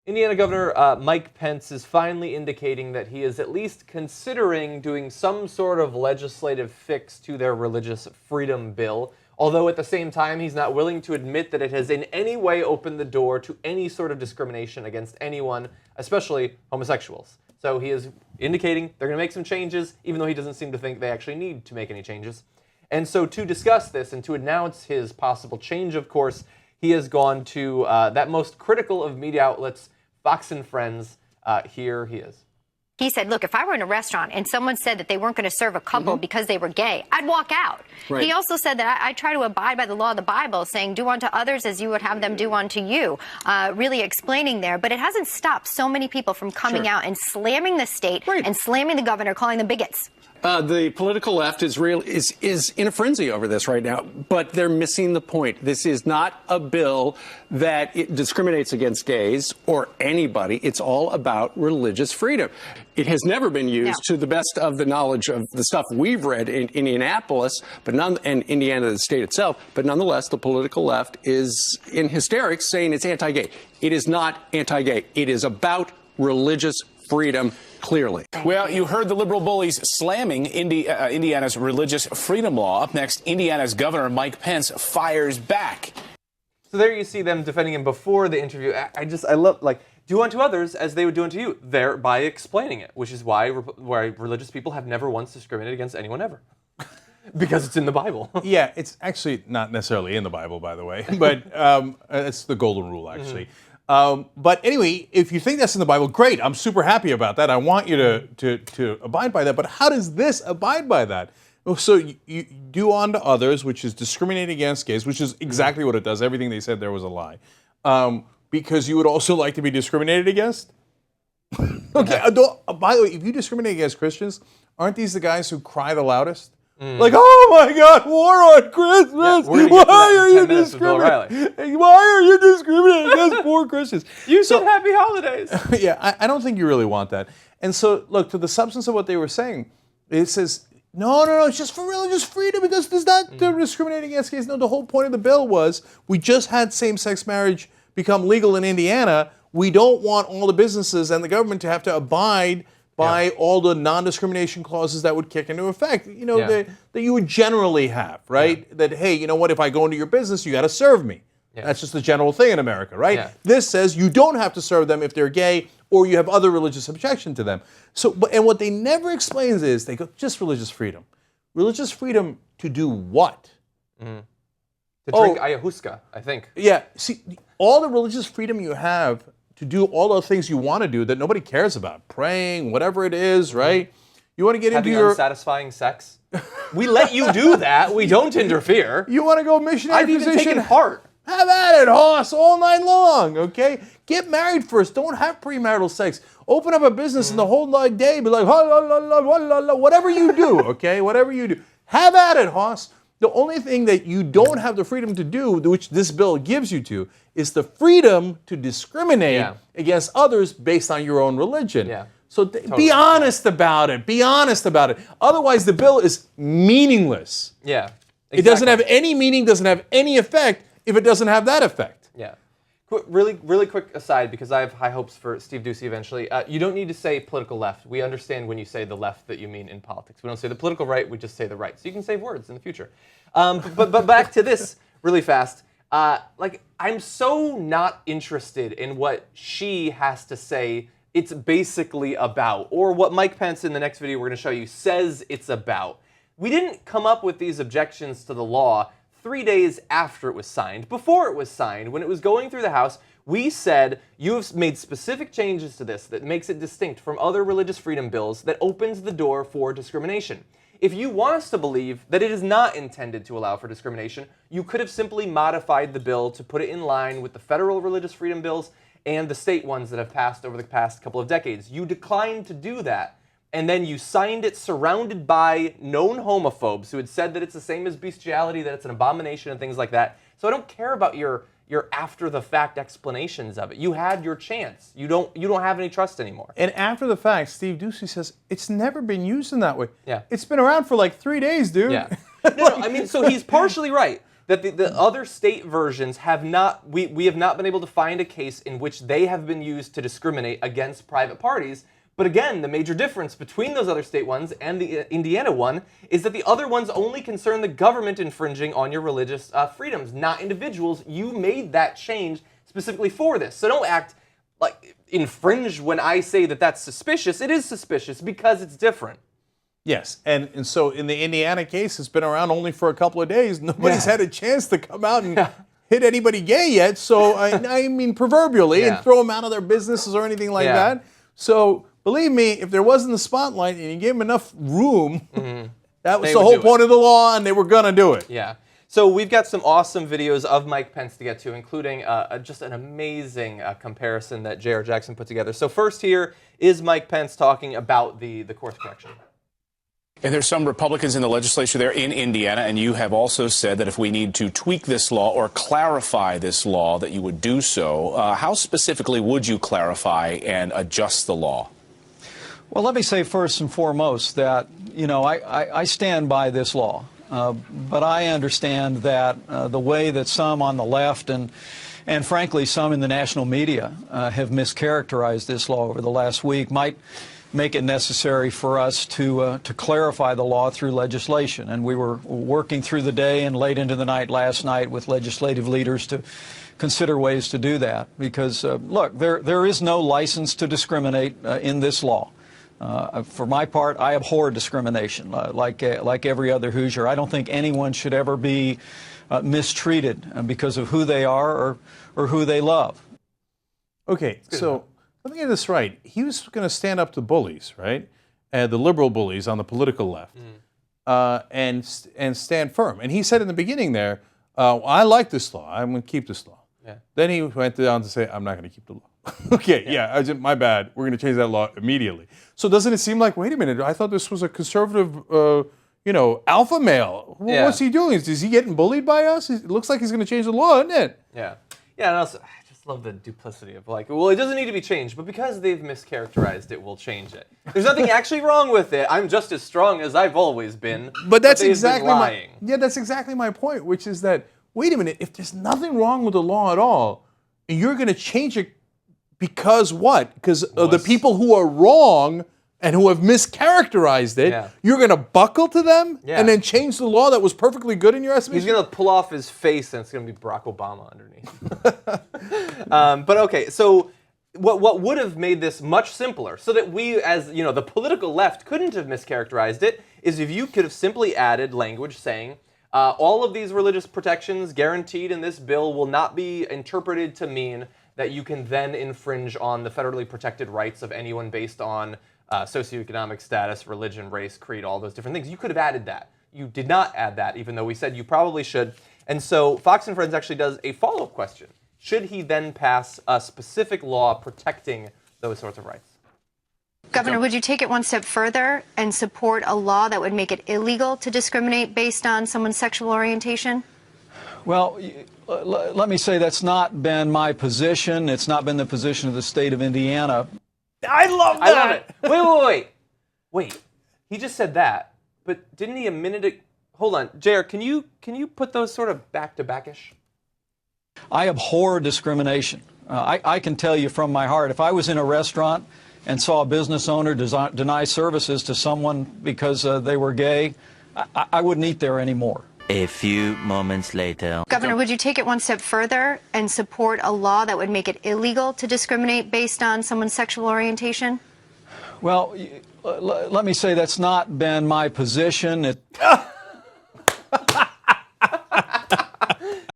Indiana Governor Mike Pence is finally indicating that he is at least considering doing some sort of legislative fix to their religious freedom bill, although at the same time he's not willing to admit that it has in any way opened the door to any sort of discrimination against anyone, especially homosexuals. So he is indicating they're going to make some changes, even though he doesn't seem to think they actually need to make any changes. And so to discuss this and to announce his possible change of course, he has gone to that most critical of media outlets, Fox and Friends. Here he is. He said, look, if I were in a restaurant and someone said that they weren't going to serve a couple because they were gay, I'd walk out. Right. He also said that I try to abide by the law of the Bible, saying do unto others as you would have them do unto you, really explaining there. But it hasn't stopped so many people from coming out and slamming the state and slamming the governor, calling them bigots. The political left is in a frenzy over this right now, but they're missing the point. This is not a bill that discriminates against gays or anybody. It's all about religious freedom. It has never been used, to the best of the knowledge of the stuff we've read in Indianapolis, and Indiana, the state itself. But nonetheless, the political left is in hysterics, saying it's anti-gay. It is not anti-gay. It is about religious freedom. Clearly. Well, you heard the liberal bullies slamming Indiana's religious freedom law. Up next, Indiana's Governor Mike Pence fires back. So there you see them defending him before the interview. I love, like, do unto others as they would do unto you, thereby explaining it, which is why religious people have never once discriminated against anyone ever. Because it's in the Bible. Yeah, it's actually not necessarily in the Bible, by the way, but it's the golden rule, actually. But anyway, if you think that's in the Bible, great. I'm super happy about that. I want you to abide by that. But how does this abide by that? So you do unto others, which is discriminating against gays, which is exactly what it does. Everything they said there was a lie. Because you would also like to be discriminated against? Okay. By the way, if you discriminate against Christians, aren't these the guys who cry the loudest? Like, oh my God, war on Christmas! Why are you discriminating? Why are you discriminating against poor Christians? You said happy holidays. Yeah, I don't think you really want that. And so, look, to the substance of what they were saying, it says, no, it's just for religious freedom. It does not discriminate against gays. No, the whole point of the bill was we just had same-sex marriage become legal in Indiana. We don't want all the businesses and the government to have to abide by all the non-discrimination clauses that would kick into effect, that you would generally have, right? That, hey, you know what, if I go into your business, you got to serve me. That's just the general thing in America, right? This says you don't have to serve them if they're gay or you have other religious objection to them. So, and what they never explains is, they go, just religious freedom. Religious freedom to do what? To drink ayahuasca, I think. Yeah, see, all the religious freedom you have to do all those things you want to do that nobody cares about, praying, whatever it is, right? You want to get into your unsatisfying sex. We let you do that. We don't interfere. You want to go missionary position? I've even taken part. Have at it, Hoss, all night long, okay? Get married first. Don't have premarital sex. Open up a business and the whole night day be like, whatever you do, okay? Whatever you do. Have at it, Hoss. The only thing that you don't have the freedom to do, which this bill gives you to, is the freedom to discriminate against others based on your own religion. So be honest about it. Be honest about it. Otherwise, the bill is meaningless. Yeah. It doesn't have any meaning, doesn't have any effect if it doesn't have that effect. Yeah. Really quick aside, because I have high hopes for Steve Doocy eventually. You don't need to say political left. We understand when you say the left that you mean in politics. We don't say the political right, we just say the right. So you can save words in the future. But back to this really fast. I'm so not interested in what she has to say it's basically about, or what Mike Pence in the next video we're going to show you says it's about. We didn't come up with these objections to the law 3 days after it was signed. Before it was signed, when it was going through the House, we said you have made specific changes to this that makes it distinct from other religious freedom bills that opens the door for discrimination. If you want us to believe that it is not intended to allow for discrimination, you could have simply modified the bill to put it in line with the federal religious freedom bills and the state ones that have passed over the past couple of decades. You declined to do that. And then you signed it surrounded by known homophobes who had said that it's the same as bestiality, that it's an abomination and things like that. So I don't care about your after-the-fact explanations of it. You had your chance. You don't have any trust anymore. And after the fact, Steve Doocy says, it's never been used in that way. Yeah. It's been around for like 3 days, dude. Yeah. No, I mean, so he's partially right. that the other state versions have not, we have not been able to find a case in which they have been used to discriminate against private parties. But again, the major difference between those other state ones and the Indiana one is that the other ones only concern the government infringing on your religious freedoms, not individuals. You made that change specifically for this. So don't act like infringe when I say that that's suspicious. It is suspicious because it's different. Yes, and so in the Indiana case, it's been around only for a couple of days. Nobody's had a chance to come out and hit anybody gay yet. So I mean, proverbially, and throw them out of their businesses or anything like that. So believe me, if there wasn't the spotlight and you gave them enough room, that was the whole point of the law, and they were gonna do it. Yeah. So we've got some awesome videos of Mike Pence to get to, including just an amazing comparison that J.R. Jackson put together. So first here is Mike Pence talking about the course correction. And there's some Republicans in the legislature there in Indiana, and you have also said that if we need to tweak this law or clarify this law, that you would do so. How specifically would you clarify and adjust the law? Well, let me say first and foremost that, you know, I stand by this law. But I understand that the way that some on the left and frankly some in the national media have mischaracterized this law over the last week might make it necessary for us to clarify the law through legislation. And we were working through the day and late into the night last night with legislative leaders to consider ways to do that. Because, look, there is no license to discriminate in this law. For my part, I abhor discrimination, like every other Hoosier. I don't think anyone should ever be mistreated because of who they are or who they love. Okay, so let me get this right. He was going to stand up to bullies, right? The liberal bullies on the political left, and stand firm. And he said in the beginning there, I like this law. I'm going to keep this law. Yeah. Then he went on to say, I'm not going to keep the law. Okay, my bad. We're going to change that law immediately. So doesn't it seem like, wait a minute, I thought this was a conservative, alpha male. What's he doing? Is he getting bullied by us? It looks like he's going to change the law, isn't it? Yeah. Yeah, and also, I just love the duplicity of like, well, it doesn't need to be changed, but because they've mischaracterized it, we'll change it. There's nothing actually wrong with it. I'm just as strong as I've always been. But that's exactly that's exactly my point, which is that, wait a minute, if there's nothing wrong with the law at all, and you're going to change it because what? Because of the people who are wrong and who have mischaracterized it, you're going to buckle to them and then change the law that was perfectly good in your estimation? He's going to pull off his face and it's going to be Barack Obama underneath. But okay, so what would have made this much simpler so that we, as the political left couldn't have mischaracterized it, is if you could have simply added language saying, all of these religious protections guaranteed in this bill will not be interpreted to mean that you can then infringe on the federally protected rights of anyone based on socioeconomic status, religion, race, creed, all those different things. You could have added that. You did not add that, even though we said you probably should. And so Fox and Friends actually does a follow-up question. Should he then pass a specific law protecting those sorts of rights? Governor, would you take it one step further and support a law that would make it illegal to discriminate based on someone's sexual orientation? Well, let me say that's not been my position. It's not been the position of the state of Indiana. I love that. I love it. Wait. He just said that, but didn't he a minute ago? Hold on, JR, can you put those sort of back-to-back-ish? I abhor discrimination. I can tell you from my heart, if I was in a restaurant and saw a business owner deny services to someone because they were gay, I wouldn't eat there anymore. A few moments later. Governor, would you take it one step further and support a law that would make it illegal to discriminate based on someone's sexual orientation? Well, let me say that's not been my position.